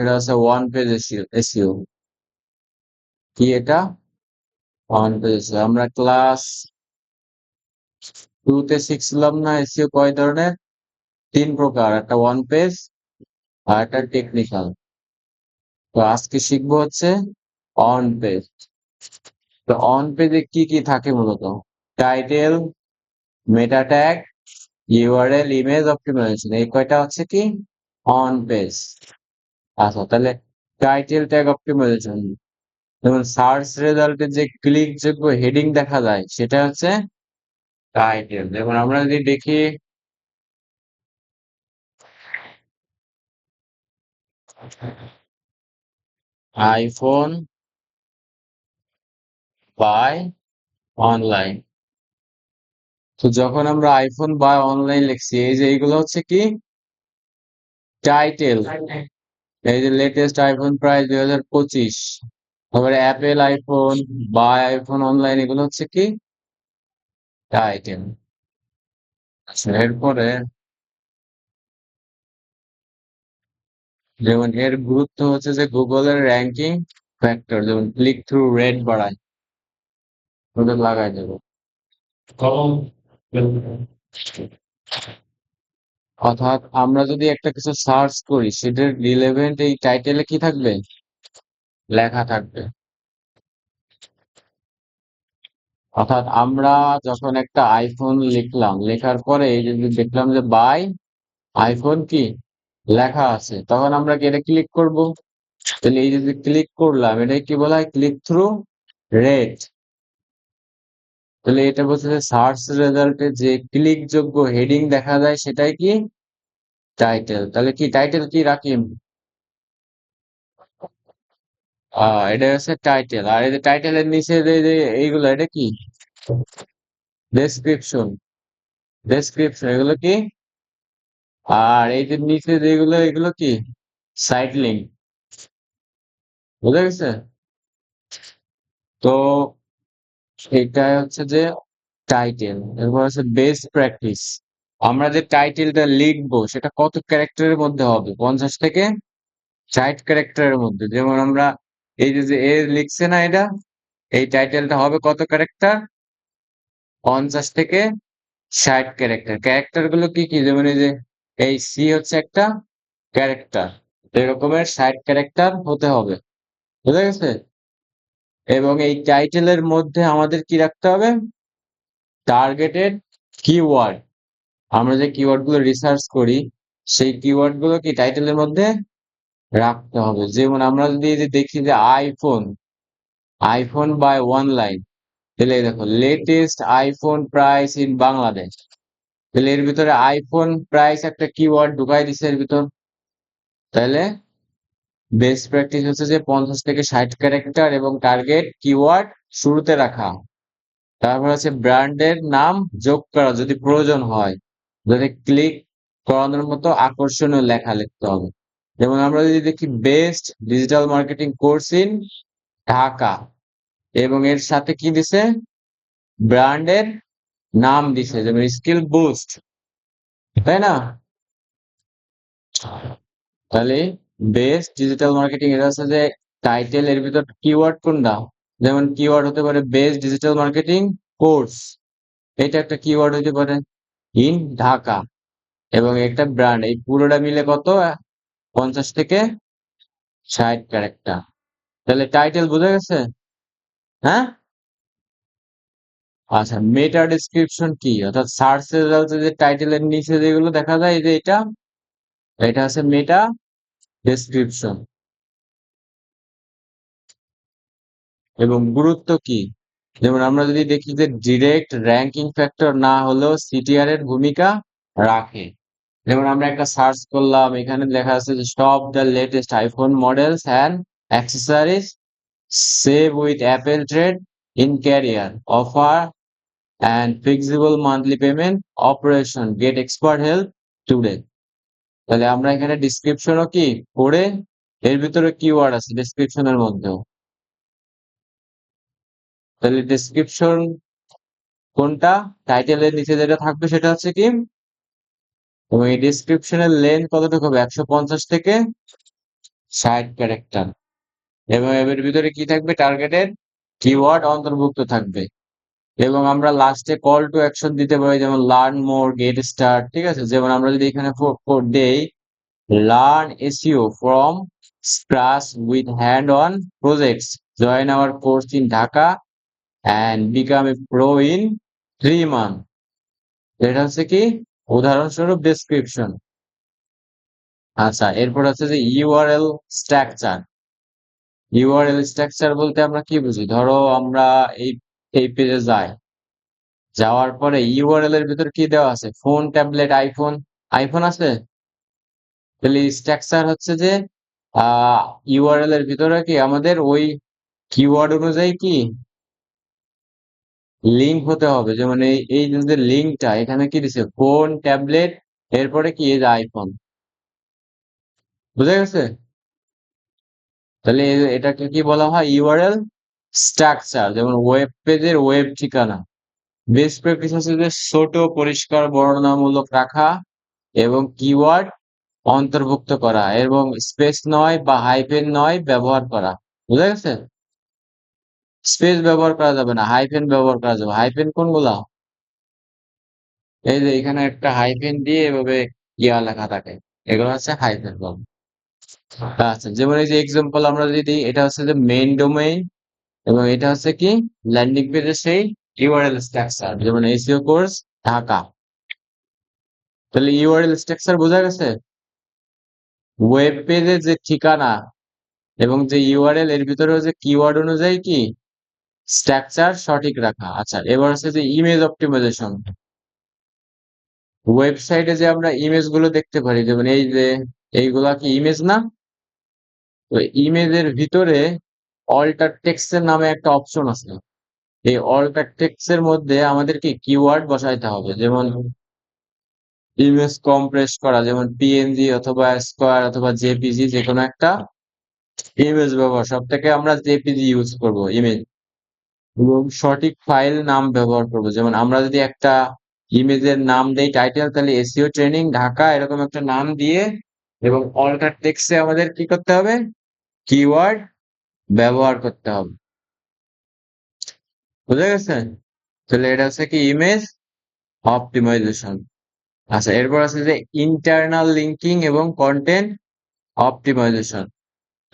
এটা হচ্ছে one page SEO. কি এটা? One page SEO. আমরা ক্লাস 2 তে শিখছিলাম না এসইও কয় ধরনের? 3 প্রকার, একটা ওয়ান পেজ আর একটা টেকনিক্যাল। তো আজকে শিখবো হচ্ছে অন পেজ। তো অন পেজে কি কি থাকে মূলত? Title, meta tag, URL, image optimization, এই কয়টা হচ্ছে কি অন পেজ। আচ্ছা, তাহলে টাইটেল ট্যাগ অপটিমাইজেশন, যেমন সার্চ রেজাল্টে যে ক্লিক যোগ্য হেডিং দেখা যায় সেটা হচ্ছে টাইটেল। যেমন আমরা যদি দেখি আইফোন বাই অনলাইন, তো যখন আমরা আইফোন বাই অনলাইন লিখছি, এই যে এইগুলো হচ্ছে কি টাইটেল। এই যে লেটেস্ট আইফোন প্রাইস 2025, তারপরে Apple iPhone buy iPhone online, এগুলো হচ্ছে কি টাইটেল। আচ্ছা, এরপরে যেমন এর গুরুত্ব হচ্ছে যে গুগলের র্যাঙ্কিং ফ্যাক্টর, যেমন ক্লিক থ্রু রেট বাড়ায়, ওটা লাগাই দেবো। অর্থাৎ আমরা যদি একটা কিছু সার্চ করি সেটার রিলেভেন্ট এই টাইটেলে কি থাকবে, লেখা থাকবে। অর্থাৎ আমরা যখন একটা আইফোন লিখলাম, লেখার পরে এই যে দেখলাম যে বাই আইফোন কি লেখা আছে, তখন আমরা কি এটা ক্লিক করব? তাহলে এই যে ক্লিক করলাম, এটা কি বলা হয় ক্লিক থ্রু রেট। তাহলে এটা বলছে যে সার্চ রেজাল্টে যে ক্লিক যোগ্য হেডিং দেখা যায় সেটাই কি টাইটেল। তাহলে কি টাইটেল কি রাখিম? এটা হচ্ছে টাইটেল। আর এই যে টাইটেলের নিচে যে এইগুলো, এটা কি ডেসক্রিপশন। ডেসক্রিপশন এগুলো কি? আর এই যে নিচে যেগুলো, এগুলো কি সাইড লিঙ্ক। বুঝা গেছে? তো এটাই হচ্ছে যে টাইটেল। এরপর হচ্ছে বেস্ট প্র্যাকটিস। আমরা যে টাইটেলটা লিখবো সেটা কত ক্যারেক্টারের মধ্যে হবে? 50 থেকে 60 ক্যারেক্টারের মধ্যে। যেমন আমরা এই যে এ লিখছে না, এটা এই টাইটেলটা হবে কত ক্যারেক্টার? 50 থেকে 60 ক্যারেক্টার। ক্যারেক্টার গুলো কি কি? যেমন এই যে এই সি হচ্ছে একটা ক্যারেক্টার, এরকমের 60 ক্যারেক্টার হতে হবে। বুঝা গেছে? এবং এই টাইটেলের মধ্যে আমাদের কি রাখতে হবে? Targeted keyword. আমরা যে কিওয়ার্ড গুলো রিসার্চ করি সেই কিওয়ার্ড গুলো কি টাইটেলের মধ্যে রাখতে হবে। যেমন আমরা যদি এই যে দেখি যে iPhone, iPhone buy online, তাহলে এই দেখো latest iPhone price in Bangladesh, তাহলে এর ভিতরে আইফোন প্রাইস একটা কিওয়ার্ড ঢুকাই দিছে এর ভিতর। তাহলে বেস্ট প্র্যাকটিস হচ্ছে যে 50 থেকে 60 ক্যারেক্টার এবং টার্গেট কিওয়ার্ড শুরুতে রাখা। তারপর হচ্ছে ব্র্যান্ডের নাম যোগ করা যদি প্রয়োজন হয়, যাতে ক্লিক করানোর মতো আকর্ষণীয় লেখা লিখতে হবে। যেমন আমরা যদি দেখি best digital marketing course in Dhaka, এবং এর সাথে কি দিছে ব্র্যান্ডের নাম দিছে, যেমন স্কিল বুস্ট, তাই না? তাহলে বেস্ট ডিজিটাল মার্কেটিং, এটা হচ্ছে যে টাইটেল, এর ভিতর কিওয়ার্ড কোনটা? যেমন কিওয়ার্ড হতে পারে বেস্ট ডিজিটাল মার্কেটিং কোর্স, এটা একটা কিওয়ার্ড হতে পারে ইন ঢাকা, এবং একটা ব্র্যান্ড, এই পুরোটা মিলে কত 50 থেকে 60 ক্যারেক্টার। তাহলে টাইটেল বোঝা গেছে? হ্যাঁ। আচ্ছা, মেটা ডেসক্রিপশন কি? অর্থাৎ সার্চ রেজাল্টে যে টাইটেলের নিচে যেগুলো দেখা যায়, এই যে এটা, এটা হচ্ছে মেটা ডেসক্রিপশন। এবং গুরুত্ব কি? যেমন আমরা যদি দেখি যে ডিরেক্ট র্যাঙ্কিং ফ্যাক্টর না হলেও সিটিআর এর ভূমিকা রাখে। যেমন আমরা একটা সার্চ করলাম, এখানে লেখা আছে যে stop the latest iPhone models and accessories, save with Apple trade in carrier offer and flexible monthly payment operation, get expert help today. তাহলে আমরা এখানে ডিসক্রিপশনও কি পড়ে, এর ভিতরে কিওয়ার্ড আছে ডিসক্রিপশনের মধ্যেও। তাহলে ডিসক্রিপশন কোনটা? টাইটেলের নিচে যেটা থাকবে সেটা হচ্ছে কি, এবং এই ডিসক্রিপশনের লেন্থ কতটুকু হবে? 150 থেকে 60 ক্যারেক্টার এবং এর ভিতরে কি থাকবে টার্গেটেড কিওয়ার্ড অন্তর্ভুক্ত থাকবে এবং আমরা লাস্টে কল টু অ্যাকশন দিতে পারি যেমন লার্ন মোর গেট স্টার্ট ঠিক আছে যেমন আমরা যদি এখানে দেই learn SEO from scratch with hand on projects join our course in Dhaka and become a pro in 3 month এটা হচ্ছে কি উদাহরণস্বরূপ ডেসক্রিপশন আচ্ছা এরপর হচ্ছে যে ইউআরএল স্ট্রাকচার ইউআরএল স্ট্রাকচার বলতে আমরা কি বুঝি ধরো আমরা এই এই পেজে যাই যাওয়ার পরে ইউআরএল এর ভিতর কি দেওয়া আছে ফোন ট্যাবলেট আইফোন আইফোন আছে তাহলে স্ট্রাকচার হচ্ছে যে ইউআরএল এর ভিতরে কি আমাদের ওই কিওয়ার্ড অনুযায়ী কি লিঙ্ক হতে হবে যেমন এই এই যে লিঙ্কটা এখানে কি দিছে ফোন ট্যাবলেট এরপরে কি এই যে আইফোন বুঝা গেছে তাহলে এটাকে কি বলা হয় ইউআরএল স্ট্রাকচার যেমন ওয়েব পেজের ওয়েব ঠিকানা বেস্ট প্র্যাকটিস হচ্ছে যে ছোট পরিষ্কার বর্ণনামূলক রাখা এবং কিওয়ার্ড অন্তর্ভুক্ত করা এবং স্পেস নয় বা হাইফেন নয় ব্যবহার করা বুঝা গেছে স্পেস ব্যবহার করা যাবে না হাইফেন ব্যবহার করা যাবে হাইফেন কোনগুলা এই যে এখানে একটা হাইফেন দিয়ে এভাবে ইয়া লেখা থাকে এগুলো হচ্ছে হাইফেন বল আচ্ছা যেমন এই যে এক্সাম্পল আমরা যদি দিই এটা হচ্ছে যে মেইন ডোমেইন এবং এটা হচ্ছে কি ল্যান্ডিং পেজের সেই ইউআরএল স্ট্রাকচার যেমন এসইও কোর্স ঢাকা তাহলে ইউআরএল স্ট্রাকচার বোঝা গেছে ওয়েব পেজের যে ঠিকানা এবং যে ইউআরএল এর ভিতরে যে কিওয়ার্ড অনুযায়ী কি স্ট্রাকচার সঠিক রাখা আচ্ছা এবার হচ্ছে যে ইমেজ অপটিমাইজেশন ওয়েবসাইটে যে আমরা ইমেজ গুলো দেখতে পারি যেমন এই যে এইগুলা কি ইমেজ না তো ইমেজের ভিতরে অল্টার টেক্সট এর নামে একটা অপশন আছে এই অল্টার টেক্সট এর মধ্যে আমাদের কি কিওয়ার্ড বসাইতে হবে যেমন ইমেজ কম্প্রেস করা যেমন পিএনজি অথবা স্কোয়ার অথবা জেপিজি যে কোনো একটা ইমেজ ব্যবহার সব থেকে আমরা জেপিজি ইউজ করব ইমেজ এবং সঠিক ফাইল নাম ব্যবহার করব যেমন আমরা যদি একটা ইমেজের নাম দেই টাইটেল তাহলে এসইও ট্রেনিং ঢাকা এরকম একটা নাম দিয়ে এবং অল্টার টেক্সটে আমাদের কি করতে হবে কিওয়ার্ড ব্যবহার করতে হবে বুঝা গেছে তাহলে এটা হচ্ছে কি ইমেজ অপটিমাইজেশন আচ্ছা এরপর আছে যে ইন্টারনাল লিঙ্কিং এবং কন্টেন্ট অপটিমাইজেশন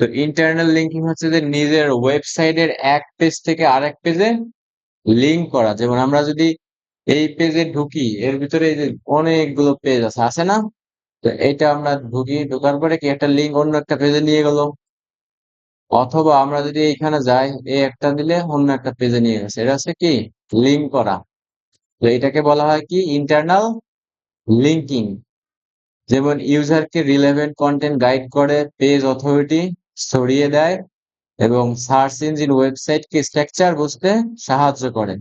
তো ইন্টারনাল লিঙ্কিং হচ্ছে যে নিজের ওয়েবসাইটের এক পেজ থেকে আরেক পেজে লিঙ্ক করা যেমন আমরা যদি এই পেজে ঢুকি এর ভিতরে এই যে অনেকগুলো পেজ আছে আছে না তো এটা আমরা ঢুকি ঢোকার পরে কি একটা লিঙ্ক অন্য একটা পেজে নিয়ে গেল অথবা আমরা যদি এইখানে যাই এই একটা দিলে অন্য একটা পেজে নিয়ে গেছে এটা হচ্ছে কি লিঙ্ক করা তো এটাকে বলা হয় কি ইন্টারনাল লিঙ্কিং যেমন ইউজারকে রিলেভেন্ট কন্টেন্ট গাইড করে পেজ অথরিটি ছড়িয়ে দেয় এবং সার্চ ইঞ্জিন ওয়েবসাইটকে স্ট্রাকচার বুঝতে সাহায্য করে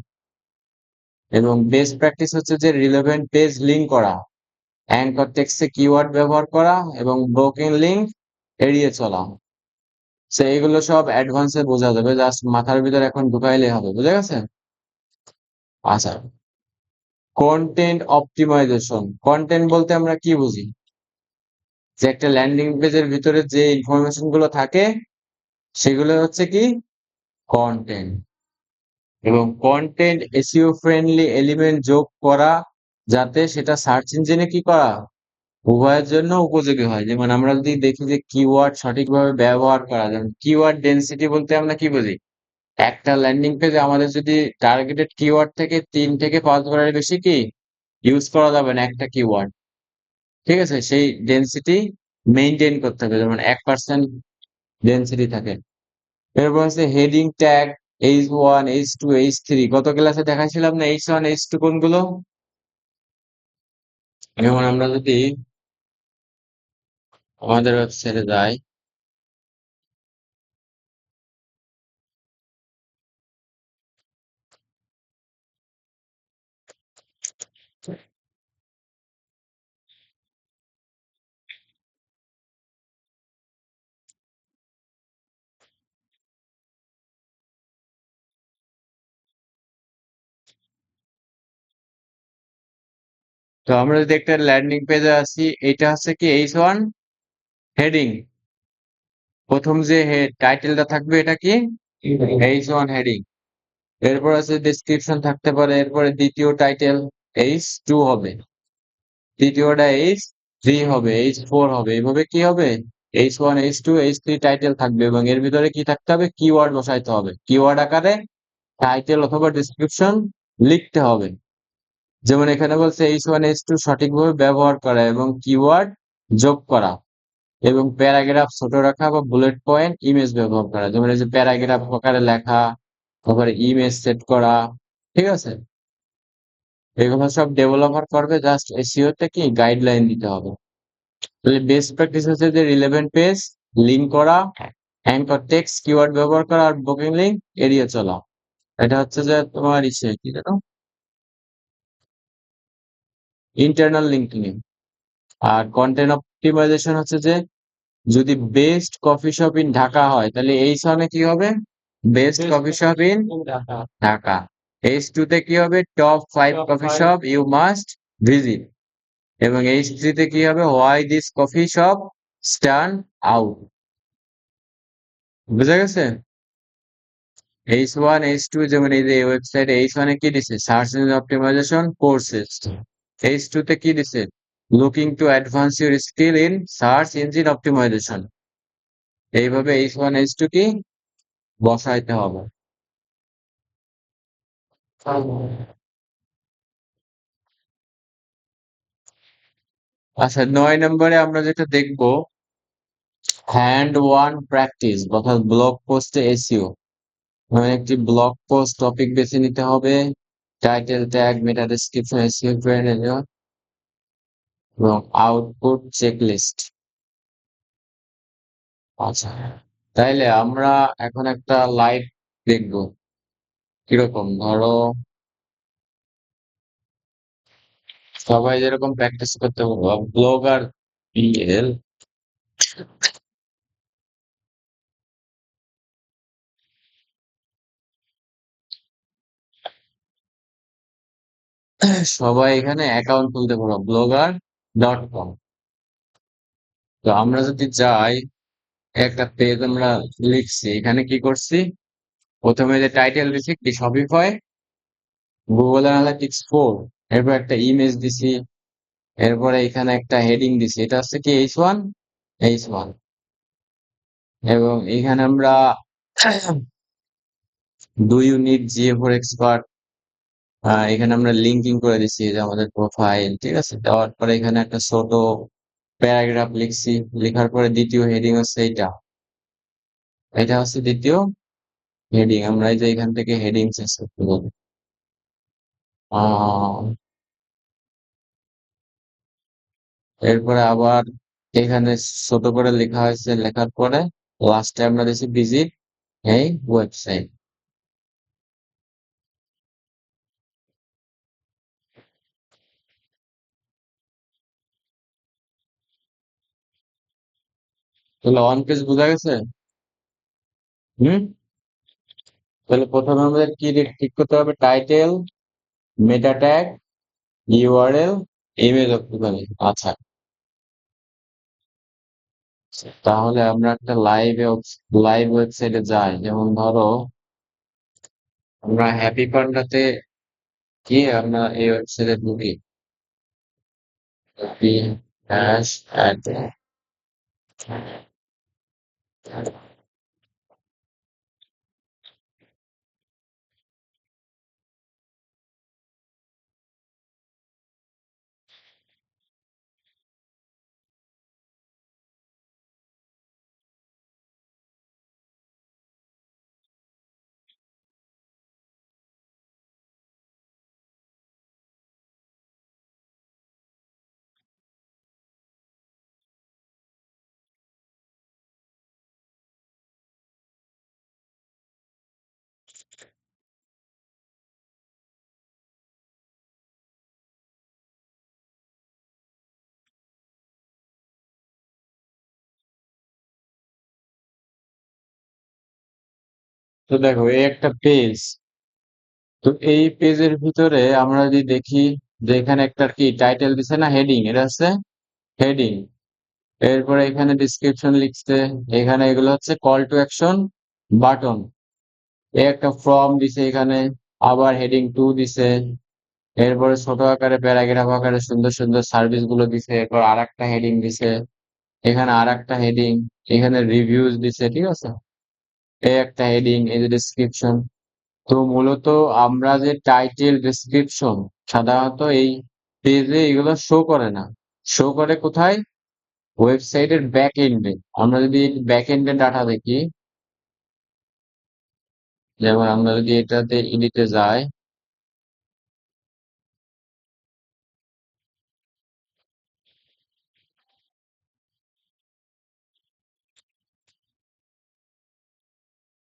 এবং বেস্ট প্র্যাকটিস হচ্ছে যে রিলেভেন্ট পেজ লিঙ্ক করা অ্যাঙ্কর টেক্সটে কিওয়ার্ড ব্যবহার করা এবং ব্রোকেন লিঙ্ক এড়িয়ে চলা সো এগুলো সব অ্যাডভান্সে বোঝা যাবে জাস্ট মাথার ভিতরে এখন ঢুকাইলে হবে বুঝা গেছে আচ্ছা কন্টেন্ট অপটিমাইজেশন কন্টেন্ট বলতে আমরা কি বুঝি যে একটা ল্যান্ডিং পেজের ভিতরে যে ইনফরমেশন গুলো থাকে সেগুলো হচ্ছে কি কন্টেন্ট এবং কন্টেন্ট এসইও ফ্রেন্ডলি এলিমেন্ট যোগ করা যাতে সেটা সার্চ ইঞ্জিনে কি করা উভয়ের জন্য উপযোগী হয় যেমন আমরা যদি দেখি যে কিওয়ার্ড সঠিকভাবে ব্যবহার করা যেমন কিওয়ার্ড ডেনসিটি বলতে আমরা কি বুঝি একটা ল্যান্ডিং পেজে আমাদের যদি টার্গেটেড কিওয়ার্ড থেকে 3 থেকে 5 বারের বেশি কি ইউজ করা যাবে না একটা কিওয়ার্ড ঠিক আছে সেই ডেনসিটি মেইনটেইন করতে হবে যেমন 1% ডেনসিটি থাকে এরপর আছে heading tag H1 H2 H3 গত ক্লাসে দেখাইছিলাম না H1 H2 কোনগুলো যেমন আমরা যদি আমাদের ওয়েবসাইটে যাই তো আমরা যদি একটা ল্যান্ডিং পেজে আসি এটা হচ্ছে কি H1 হেডিং প্রথম যে টাইটেলটা থাকবে এটা কি H1 হেডিং, এরপর আছে ডেসক্রিপশন থাকতে পারে, এরপরে দ্বিতীয় টাইটেল H2 হবে, তৃতীয়টা H3 হবে, H4 হবে, এইভাবে কি হবে H1 H2 H3 টাইটেল থাকবে এবং এর ভিতরে কি থাকতে হবে কিওয়ার্ড বসাইতে হবে, কিওয়ার্ড আকারে টাইটেল অথবা ডেসক্রিপশন লিখতে হবে। যেমন এখানে বলছে H1 H2 সঠিকভাবে ব্যবহার করা এবং কিওয়ার্ড যোগ করা এবং প্যারাগ্রাফ ছোট রাখা বা বুলেট পয়েন্ট ইমেজ ব্যবহার করা, যেমন এই যে প্যারাগ্রাফ আকারে লেখা, তারপরে ইমেজ সেট করা, ঠিক আছে। এগুলো সব ডেভেলপার করবে, জাস্ট এসইও তে কি গাইডলাইন দিতে হবে। তাহলে বেস্ট প্র্যাকটিস হচ্ছে যে রিলেভেন্ট পেজ লিঙ্ক করা, অ্যাঙ্কর টেক্সট কিওয়ার্ড ব্যবহার করা আর বুকিং লিঙ্ক এড়িয়ে চলা। এটা হচ্ছে যে তোমার ইসে কি জানো ইন্টারনাল লিঙ্কিং। আর কন্টেন্ট অপটিমাইজেশন হচ্ছে যে যদি best coffee shop in Dhaka হয় তাহলে এই সনে কি হবে best coffee shop in Dhaka. H2 তে কি হবে top 5 coffee shop you must visit এবং H3 তে কি হবে why this coffee shop stand out. বুঝা গেছে? H1 H2 যেমন এই যে ওয়েবসাইটে H1 এ কি দিছে search engine optimisation courses, H2 তে কি দিছে looking to advance your skill in search engine optimization. এইভাবে H1 H2 কি বসাইতে হবে। আচ্ছা 9 নম্বরে আমরা যেটা দেখবো হ্যান্ড ওয়ান প্র্যাকটিস অর্থাৎ ব্লগ পোস্টে এসইও। মানে একটি ব্লগ পোস্ট টপিক বেছে নিতে হবে, টাইটেল ট্যাগ মেটা ডেসক্রিপশন এসইও এবং আউটপুট চেকলিস্ট। আচ্ছা তাইলে আমরা এখন একটা লাইভ দেখবো কিরকম, ধরো সবাই যেরকম প্র্যাকটিস করতে হবে ব্লগার বিএল, সবাই এখানে অ্যাকাউন্ট খুলতে পারো blogger.com। তো আমরা যদি যাই একটা পেজ আমরা লিখছি, এখানে কি করছি প্রথমে যে টাইটেল দিছি কি শপিফাই গুগল অ্যানালিটিক্স 4, এরপর একটা ইমেজ দিছি, এরপরে এখানে একটা হেডিং দিছি, এটা হচ্ছে কি H1 এবং এখানে আমরা do you need GA for expert, এখানে আমরা লিঙ্কিং করে দিচ্ছি যে আমাদের প্রোফাইল, ঠিক আছে। দেওয়ার পরে এখানে একটা ছোট প্যারাগ্রাফ লিখছি, লেখার পরে দ্বিতীয় হেডিং হচ্ছে এইটা, এটা হচ্ছে দ্বিতীয় হেডিং। আমরা এই যে এখান থেকে হেডিং শেষ করতে পারি। এরপরে আবার এখানে ছোট করে লেখা হয়েছে, লেখার পরে লাস্টে আমরা দিচ্ছি ভিজিট এই ওয়েবসাইট। তাহলে অন পেজ বোঝা গেছে? হুম। তাহলে প্রথমে আমাদের কি ঠিক করতে হবে title, meta tag, URL, image optimize. আচ্ছা তাহলে আমরা একটা লাইভ ওয়েবসাইটে যাই, যেমন ধরো আমরা হ্যাপি পান্ডাতে গিয়ে আমরা এই ওয়েবসাইটে ঢুকি, হ্যাপি ড্যাশ অ্যাড। তো দেখো এই একটা পেজ, তো এই পেজের ভিতরে আমরা যদি দেখি যে এখানে একটা কি টাইটেল দিছে না হেডিং, এটা হচ্ছে হেডিং। এরপরে এখানে ডেসক্রিপশন লিখছে, এখানে এগুলো হচ্ছে কল টু অ্যাকশন বাটন। একটা ফর্ম দিছে এখানে, আবার হেডিং 2 দিছে, এরপরে ছোট আকারে প্যারাগ্রাফ আকারে সুন্দর সুন্দর সার্ভিস গুলো দিছে, এরপর আরেকটা হেডিং দিছে, এখানে আরেকটা হেডিং, এখানে রিভিউজ দিছে, ঠিক আছে। এই একটা হেডিং, এই যে ডেসক্রিপশন। তো মূলত আমরা যে টাইটেল ডেসক্রিপশন সাধারণত এই পেজে এগুলো শো করে না, শো করে কোথায়? ওয়েবসাইটের ব্যাক এন্ডে। আমরা যদি ব্যাক এন্ডে ডাটা দেখি, যেমন আমরা যদি এটাতে এডিটে যাই,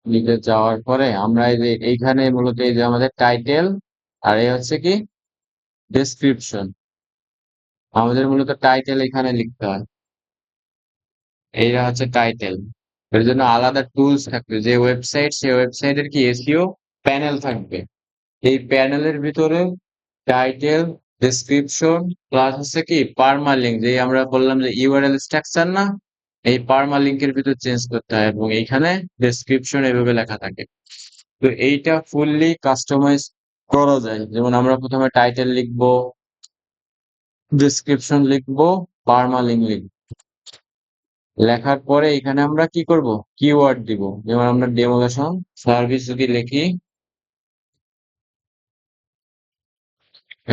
এডিটে যাওয়ার পরে আমরা এই যে এইখানে মূলত এই যে আমাদের টাইটেল আর এই হচ্ছে কি ডেসক্রিপশন। আমাদের মূলত টাইটেল এখানে লিখতে হয়, এইটা হচ্ছে টাইটেল। এর জন্য আলাদা টুলস থাকবে, যে ওয়েবসাইট সে ওয়েবসাইটের কি এসইও প্যানেল থাকবে। এই প্যানেলের ভিতরে টাইটেল, ডেসক্রিপশন প্লাস হচ্ছে কি পারমালিঙ্ক, যে আমরা বললাম যে ইউআরএল স্ট্রাকচার না, এই পারমালিঙ্কের ভিতর চেঞ্জ করতে হয় এবং এইখানে ডেসক্রিপশন এভাবে লেখা থাকে। তো এইটা ফুললি কাস্টমাইজ করা যায়। যেমন আমরা প্রথমে টাইটেল লিখবো, ডেসক্রিপশন লিখবো, পারমালিঙ্ক লিখবো। লেখার পরে এখানে আমরা কি করব? কিওয়ার্ড দিব। যেমন আমরা ডেমোলেশন সার্ভিস যদি লিখি,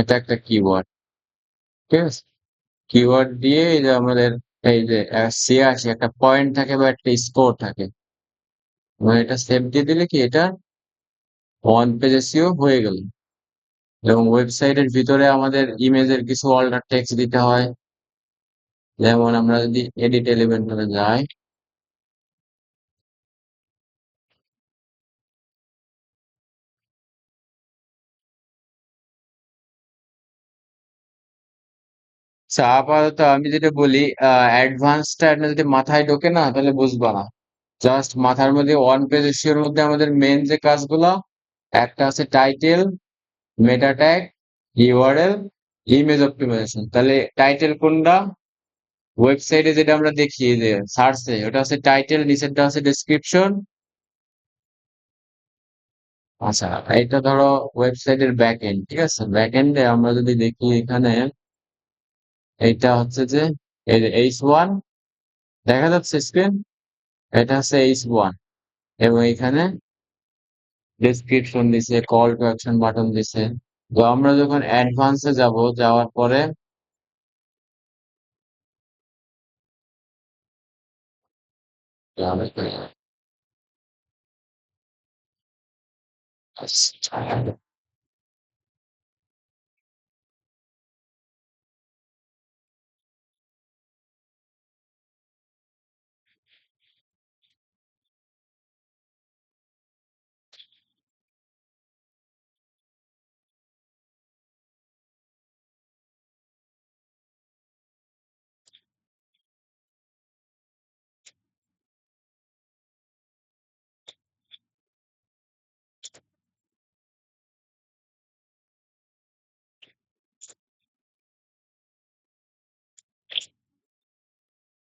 এটা একটা কিওয়ার্ড, ঠিক আছে। কিওয়ার্ড দিয়ে এই যে আমাদের এই যে সিআরসি একটা পয়েন্ট থাকে বা একটা স্কোর থাকে, মানে এটা সেভ দিয়ে দিলে কি এটা ওয়ান পেজ এসইও হয়ে গেল। এবং ওয়েবসাইটের ভিতরে আমাদের ইমেজের কিছু অল্টার টেক্সট দিতে হয়। যেমন আমরা যদি এডিট এলিমেন্টে যাই, আপাতত আমি যেটা বলি, অ্যাডভান্সটা যদি মাথায় ঢোকে না তাহলে বুঝবা না। জাস্ট মাথার মধ্যে ওয়ান পেজ এসইওর মধ্যে আমাদের মেন যে কাজগুলো, একটা আছে title, meta tag, URL, image optimization. তাহলে টাইটেল কোনটা? ওয়েবসাইটে যেটা আমরা দেখি যে সার্চে, ওটা আছে টাইটেল, নিচেরটা আছে ডেসক্রিপশন। আচ্ছা, এটা ধরো ওয়েবসাইটের ব্যাক এন্ড, ঠিক আছে। ব্যাক এন্ডে আমরা যদি দেখি এখানে, এইটা হচ্ছে যে এই যে H1 দেখা যাচ্ছে স্ক্রিন, এটা হচ্ছে H1 এবং এখানে ডেসক্রিপশন দিছে, কল টু অ্যাকশন বাটন দিছে। তো আমরা যখন অ্যাডভান্সে যাব, যাওয়ার পরে